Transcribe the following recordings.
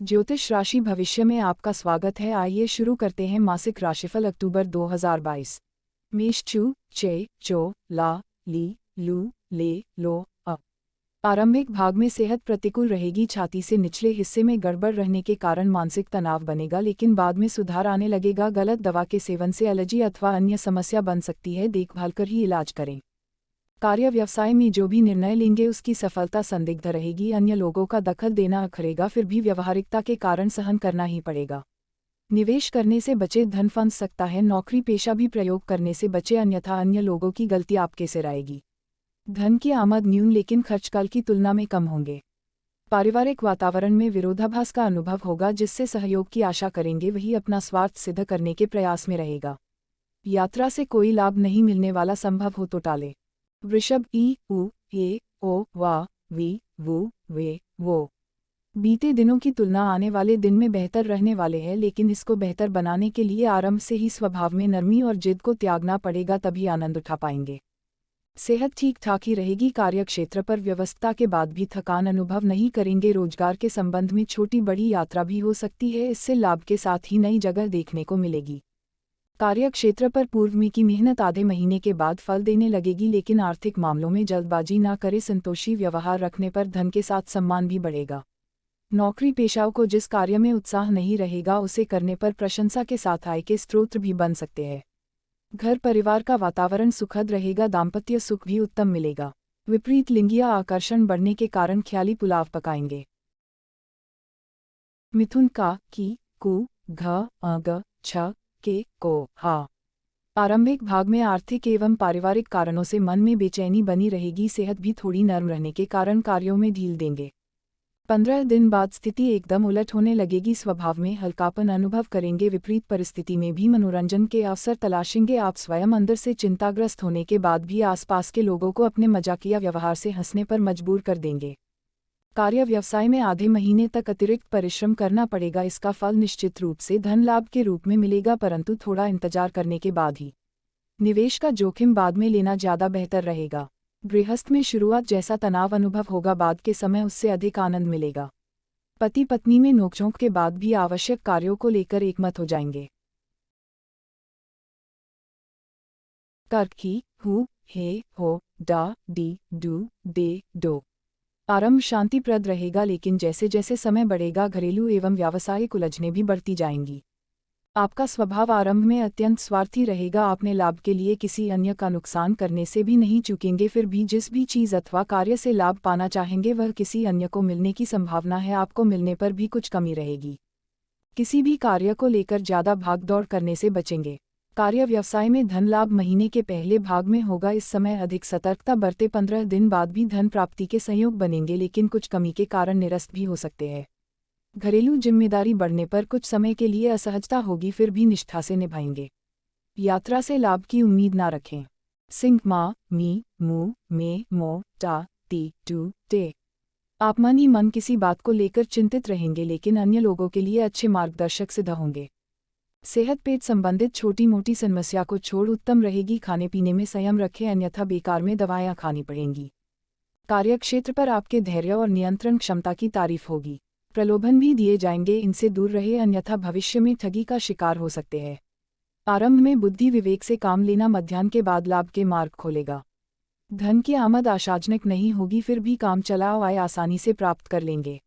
ज्योतिष राशि भविष्य में आपका स्वागत है। आइए शुरू करते हैं मासिक राशिफल अक्टूबर 2022। मेष चू चे चो ला ली लू ले लो अ। आरंभिक भाग में सेहत प्रतिकूल रहेगी। छाती से निचले हिस्से में गड़बड़ रहने के कारण मानसिक तनाव बनेगा, लेकिन बाद में सुधार आने लगेगा। गलत दवा के सेवन से एलर्जी अथवा अन्य समस्या बन सकती है, देखभाल कर ही इलाज करें। कार्य व्यवसाय में जो भी निर्णय लेंगे उसकी सफलता संदिग्ध रहेगी। अन्य लोगों का दखल देना अखरेगा, फिर भी व्यवहारिकता के कारण सहन करना ही पड़ेगा। निवेश करने से बचे, धन फंस सकता है। नौकरी पेशा भी प्रयोग करने से बचे, अन्यथा अन्य लोगों की गलती आपके सिर आएगी। धन की आमद न्यून लेकिन खर्च कल की तुलना में कम होंगे। पारिवारिक वातावरण में विरोधाभास का अनुभव होगा, जिससे सहयोग की आशा करेंगे वही अपना स्वार्थ सिद्ध करने के प्रयास में रहेगा। यात्रा से कोई लाभ नहीं मिलने वाला, संभव हो तो टाले। वृषभ ई उ ए ओ वा वी वु वे वो। बीते दिनों की तुलना आने वाले दिन में बेहतर रहने वाले हैं, लेकिन इसको बेहतर बनाने के लिए आरंभ से ही स्वभाव में नरमी और जिद को त्यागना पड़ेगा, तभी आनंद उठा पाएंगे। सेहत ठीक ठाक ही रहेगी। कार्यक्षेत्र पर व्यवस्था के बाद भी थकान अनुभव नहीं करेंगे। रोजगार के संबंध में छोटी बड़ी यात्रा भी हो सकती है, इससे लाभ के साथ ही नई जगह देखने को मिलेगी। कार्यक्षेत्र पर पूर्व में की मेहनत आधे महीने के बाद फल देने लगेगी, लेकिन आर्थिक मामलों में जल्दबाजी ना करे। संतोषी व्यवहार रखने पर धन के साथ सम्मान भी बढ़ेगा। नौकरी पेशाओं को जिस कार्य में उत्साह नहीं रहेगा, उसे करने पर प्रशंसा के साथ आय के स्रोत भी बन सकते हैं। घर परिवार का वातावरण सुखद रहेगा। दाम्पत्य सुख भी उत्तम मिलेगा। विपरीत लिंगीय आकर्षण बढ़ने के कारण ख्याली पुलाव पकाएंगे। मिथुन का की कु घ अ छ के को हा। आरंभिक भाग में आर्थिक एवं पारिवारिक कारणों से मन में बेचैनी बनी रहेगी। सेहत भी थोड़ी नर्म रहने के कारण कार्यों में ढील देंगे। 15 दिन बाद स्थिति एकदम उलट होने लगेगी। स्वभाव में हल्कापन अनुभव करेंगे। विपरीत परिस्थिति में भी मनोरंजन के अवसर तलाशेंगे। आप स्वयं अंदर से चिंताग्रस्त होने के बाद भी आसपास के लोगों को अपने मजाकिया व्यवहार से हंसने पर मजबूर कर देंगे। कार्य व्यवसाय में आधे महीने तक अतिरिक्त परिश्रम करना पड़ेगा। इसका फल निश्चित रूप से धन लाभ के रूप में मिलेगा, परंतु थोड़ा इंतजार करने के बाद ही। निवेश का जोखिम बाद में लेना ज़्यादा बेहतर रहेगा। गृहस्थ में शुरुआत जैसा तनाव अनुभव होगा, बाद के समय उससे अधिक आनंद मिलेगा। पति पत्नी में नोकझोंक के बाद भी आवश्यक कार्यों को लेकर एकमत हो जाएंगे। कर्क ही हु हे हो डा डी डू डे डो। आरंभ शांतिप्रद रहेगा, लेकिन जैसे जैसे समय बढ़ेगा घरेलू एवं व्यावसायिक उलझनें भी बढ़ती जाएंगी। आपका स्वभाव आरंभ में अत्यंत स्वार्थी रहेगा। आपने लाभ के लिए किसी अन्य का नुकसान करने से भी नहीं चूकेंगे। फिर भी जिस भी चीज़ अथवा कार्य से लाभ पाना चाहेंगे वह किसी अन्य को मिलने की संभावना है। आपको मिलने पर भी कुछ कमी रहेगी। किसी भी कार्य को लेकर ज़्यादा भागदौड़ करने से बचेंगे। कार्य व्यवसाय में धन लाभ महीने के पहले भाग में होगा। इस समय अधिक सतर्कता बरते। 15 दिन बाद भी धन प्राप्ति के संयोग बनेंगे, लेकिन कुछ कमी के कारण निरस्त भी हो सकते हैं। घरेलू जिम्मेदारी बढ़ने पर कुछ समय के लिए असहजता होगी, फिर भी निष्ठा से निभाएंगे। यात्रा से लाभ की उम्मीद ना रखें। सिंह मा मी मू मे मो टा टी टू टे। आप मन ही मन किसी बात को लेकर चिंतित रहेंगे, लेकिन अन्य लोगों के लिए अच्छे मार्गदर्शक सिद्ध होंगे। सेहत पेट संबंधित छोटी मोटी समस्या को छोड़ उत्तम रहेगी। खाने पीने में संयम रखें, अन्यथा बेकार में दवाएं खानी पड़ेंगी। कार्यक्षेत्र पर आपके धैर्य और नियंत्रण क्षमता की तारीफ होगी। प्रलोभन भी दिए जाएंगे, इनसे दूर रहे, अन्यथा भविष्य में ठगी का शिकार हो सकते हैं। आरंभ में बुद्धि विवेक से काम लेना, मध्याह्न के बाद लाभ के मार्ग खोलेगा। धन की आमद आशाजनक नहीं होगी, फिर भी काम चलाओ आय आसानी से प्राप्त कर लेंगे।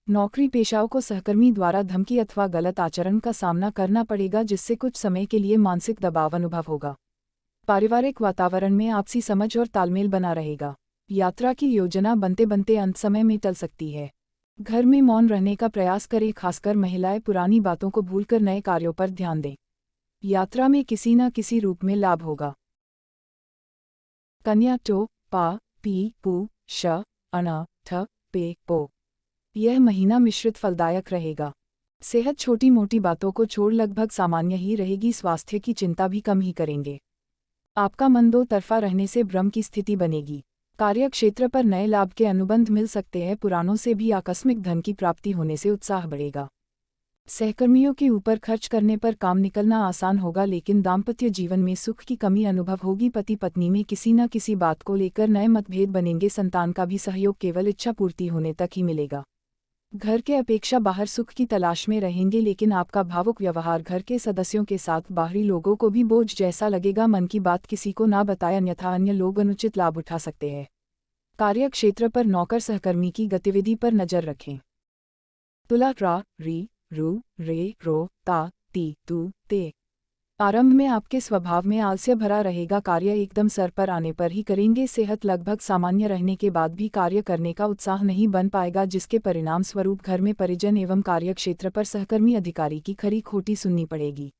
नौकरी पेशाओं को सहकर्मी द्वारा धमकी अथवा गलत आचरण का सामना करना पड़ेगा, जिससे कुछ समय के लिए मानसिक दबाव अनुभव होगा। पारिवारिक वातावरण में आपसी समझ और तालमेल बना रहेगा। यात्रा की योजना बनते बनते अंत समय में टल सकती है। घर में मौन रहने का प्रयास करें, खासकर महिलाएं पुरानी बातों को भूलकर नए कार्यों पर ध्यान दें। यात्रा में किसी न किसी रूप में लाभ होगा। कन्या टो पा पी पू श अण ठ पे पो। यह महीना मिश्रित फलदायक रहेगा। सेहत छोटी मोटी बातों को छोड़ लगभग सामान्य ही रहेगी। स्वास्थ्य की चिंता भी कम ही करेंगे। आपका मन दो तरफा रहने से भ्रम की स्थिति बनेगी। कार्यक्षेत्र पर नए लाभ के अनुबंध मिल सकते हैं। पुरानों से भी आकस्मिक धन की प्राप्ति होने से उत्साह बढ़ेगा। सहकर्मियों के ऊपर खर्च करने पर काम निकलना आसान होगा, लेकिन दाम्पत्य जीवन में सुख की कमी अनुभव होगी। पति पत्नी में किसी न किसी बात को लेकर नए मतभेद बनेंगे। संतान का भी सहयोग केवल इच्छा पूर्ति होने तक ही मिलेगा। घर के अपेक्षा बाहर सुख की तलाश में रहेंगे, लेकिन आपका भावुक व्यवहार घर के सदस्यों के साथ बाहरी लोगों को भी बोझ जैसा लगेगा। मन की बात किसी को ना बताएं, अन्यथा अन्य लोग अनुचित लाभ उठा सकते हैं। कार्य क्षेत्र पर नौकर सहकर्मी की गतिविधि पर नजर रखें। तुला रा री रू रे रो ता ती तू ते। आरंभ में आपके स्वभाव में आलस्य भरा रहेगा, कार्य एकदम सर पर आने पर ही करेंगे। सेहत लगभग सामान्य रहने के बाद भी कार्य करने का उत्साह नहीं बन पाएगा, जिसके परिणाम स्वरूप घर में परिजन एवं कार्य क्षेत्र पर सहकर्मी अधिकारी की खरी खोटी सुननी पड़ेगी।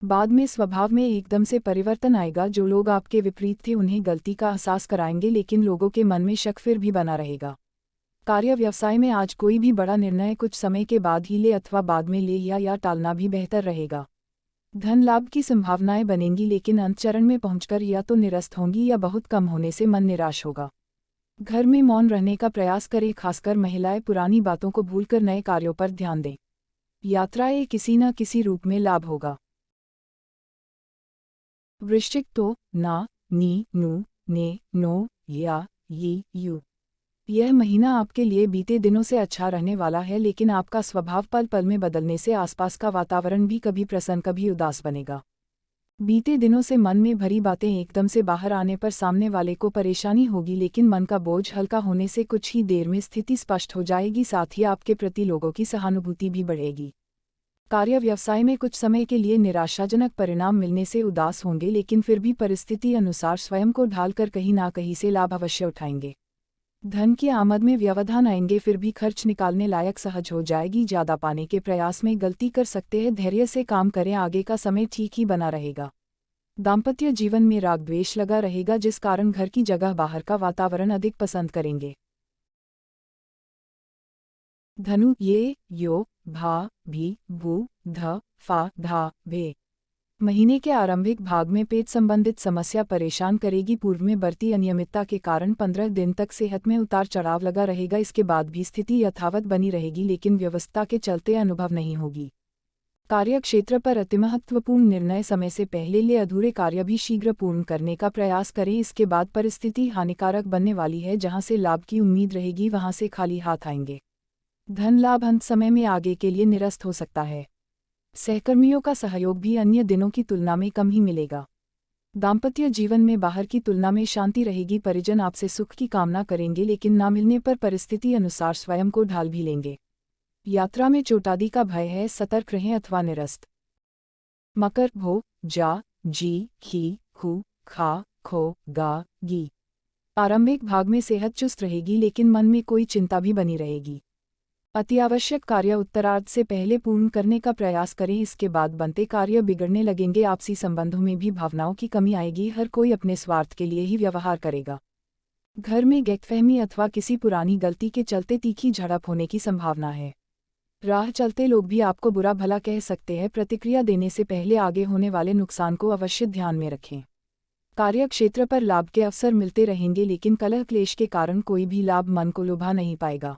बाद में स्वभाव में एकदम से परिवर्तन आएगा। जो लोग आपके विपरीत थे उन्हें गलती का एहसास कराएंगे, लेकिन लोगों के मन में शक फिर भी बना रहेगा। कार्य व्यवसाय में आज कोई भी बड़ा निर्णय कुछ समय के बाद ही ले अथवा बाद में ले या टालना भी बेहतर रहेगा। धन लाभ की संभावनाएं बनेंगी, लेकिन अंत चरण में पहुंचकर या तो निरस्त होंगी या बहुत कम होने से मन निराश होगा। घर में मौन रहने का प्रयास करें, खासकर महिलाएं पुरानी बातों को भूलकर नए कार्यों पर ध्यान दें। यात्राएं किसी न किसी रूप में लाभ होगा। वृश्चिक तो ना नी नू ने नो या यी यू। यह महीना आपके लिए बीते दिनों से अच्छा रहने वाला है, लेकिन आपका स्वभाव पल पल में बदलने से आसपास का वातावरण भी कभी प्रसन्न कभी उदास बनेगा। बीते दिनों से मन में भरी बातें एकदम से बाहर आने पर सामने वाले को परेशानी होगी, लेकिन मन का बोझ हल्का होने से कुछ ही देर में स्थिति स्पष्ट हो जाएगी। साथ ही आपके प्रति लोगों की सहानुभूति भी बढ़ेगी। कार्य व्यवसाय में कुछ समय के लिए निराशाजनक परिणाम मिलने से उदास होंगे, लेकिन फिर भी परिस्थिति अनुसार स्वयं को ढालकर कहीं ना कहीं से लाभ अवश्य उठाएंगे। धन की आमद में व्यवधान आएंगे, फिर भी खर्च निकालने लायक सहज हो जाएगी। ज्यादा पाने के प्रयास में गलती कर सकते हैं, धैर्य से काम करें, आगे का समय ठीक ही बना रहेगा। दाम्पत्य जीवन में राग द्वेष लगा रहेगा, जिस कारण घर की जगह बाहर का वातावरण अधिक पसंद करेंगे। धनु ये यो भा भी भू ध फा धा भे। महीने के आरंभिक भाग में पेट संबंधित समस्या परेशान करेगी। पूर्व में बढ़ती अनियमितता के कारण 15 दिन तक सेहत में उतार चढ़ाव लगा रहेगा। इसके बाद भी स्थिति यथावत बनी रहेगी, लेकिन व्यवस्था के चलते अनुभव नहीं होगी। कार्य क्षेत्र पर अतिमहत्वपूर्ण निर्णय समय से पहले ले, अधूरे कार्य भी शीघ्र पूर्ण करने का प्रयास करें। इसके बाद परिस्थिति हानिकारक बनने वाली है। जहां से लाभ की उम्मीद रहेगी वहां से खाली हाथ आएंगे। धन लाभ अंत समय में आगे के लिए निरस्त हो सकता है। सहकर्मियों का सहयोग भी अन्य दिनों की तुलना में कम ही मिलेगा। दाम्पत्य जीवन में बाहर की तुलना में शांति रहेगी। परिजन आपसे सुख की कामना करेंगे, लेकिन ना मिलने पर परिस्थिति अनुसार स्वयं को ढाल भी लेंगे। यात्रा में चोटादी का भय है, सतर्क रहें अथवा निरस्त। मकर भो जा जी खी खू खा खो गा गी। आरंभिक भाग में सेहत चुस्त रहेगी, लेकिन मन में कोई चिंता भी बनी रहेगी। अतिआवश्यक कार्य उत्तरार्ध से पहले पूर्ण करने का प्रयास करें, इसके बाद बनते कार्य बिगड़ने लगेंगे। आपसी संबंधों में भी भावनाओं की कमी आएगी। हर कोई अपने स्वार्थ के लिए ही व्यवहार करेगा। घर में गलतफहमी अथवा किसी पुरानी गलती के चलते तीखी झड़प होने की संभावना है। राह चलते लोग भी आपको बुरा भला कह सकते हैं। प्रतिक्रिया देने से पहले आगे होने वाले नुकसान को अवश्य ध्यान में रखें। कार्य क्षेत्र पर लाभ के अवसर मिलते रहेंगे, लेकिन कलह क्लेश के कारण कोई भी लाभ मन को लुभा नहीं पाएगा।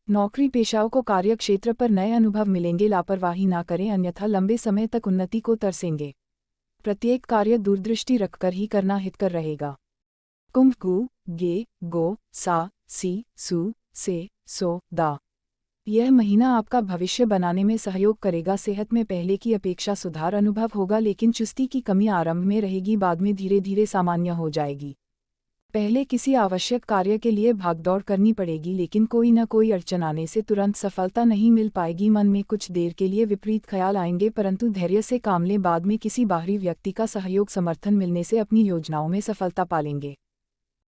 नौकरी पेशाओं को कार्य क्षेत्र पर नए अनुभव मिलेंगे। लापरवाही ना करें, अन्यथा लंबे समय तक उन्नति को तरसेंगे। प्रत्येक कार्य दूरदृष्टि रखकर ही करना हितकर रहेगा। कुंभ गु गे गो सा सी सु से सो दा। यह महीना आपका भविष्य बनाने में सहयोग करेगा। सेहत में पहले की अपेक्षा सुधार अनुभव होगा, लेकिन चुस्ती की कमी आरंभ में रहेगी, बाद में धीरे धीरे सामान्य हो जाएगी। पहले किसी आवश्यक कार्य के लिए भागदौड़ करनी पड़ेगी, लेकिन कोई न कोई अड़चन आने से तुरंत सफलता नहीं मिल पाएगी। मन में कुछ देर के लिए विपरीत ख्याल आएंगे, परंतु धैर्य से काम लें। बाद में किसी बाहरी व्यक्ति का सहयोग समर्थन मिलने से अपनी योजनाओं में सफलता पालेंगे।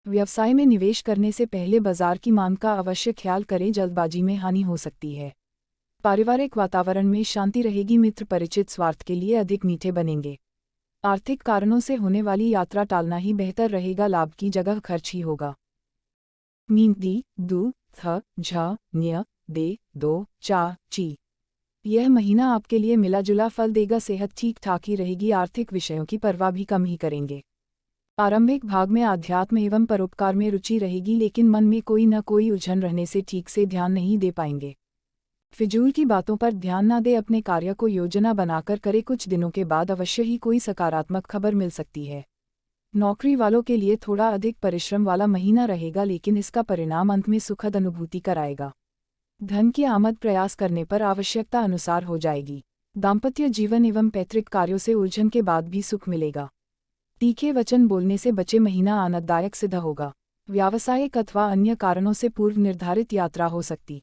व्यवसाय में निवेश करने से पहले बाजार की मांग का अवश्य ख्याल करें, जल्दबाजी में हानि हो सकती है। पारिवारिक वातावरण में शांति रहेगी। मित्र परिचित स्वार्थ के लिए अधिक मीठे बनेंगे। आर्थिक कारणों से होने वाली यात्रा टालना ही बेहतर रहेगा। लाभ की जगह खर्च ही होगा। मीन दी दू थ झ न्य दे दो चा ची। यह महीना आपके लिए मिला जुला फल देगा। सेहत ठीक ठाक ही रहेगी। आर्थिक विषयों की परवाह भी कम ही करेंगे। आरंभिक भाग में आध्यात्म एवं परोपकार में रुचि रहेगी, लेकिन मन में कोई न कोई उलझन रहने से ठीक से ध्यान नहीं दे पाएंगे। फिजूल की बातों पर ध्यान न दे, अपने कार्य को योजना बनाकर करे। कुछ दिनों के बाद अवश्य ही कोई सकारात्मक खबर मिल सकती है। नौकरी वालों के लिए थोड़ा अधिक परिश्रम वाला महीना रहेगा, लेकिन इसका परिणाम अंत में सुखद अनुभूति कराएगा। धन की आमद प्रयास करने पर आवश्यकता अनुसार हो जाएगी। दाम्पत्य जीवन एवं पैतृक कार्यों से उलझन के बाद भी सुख मिलेगा। तीखे वचन बोलने से बचे महीना आनंददायक सिद्ध होगा। व्यावसायिक अथवा अन्य कारणों से पूर्व निर्धारित यात्रा हो सकती।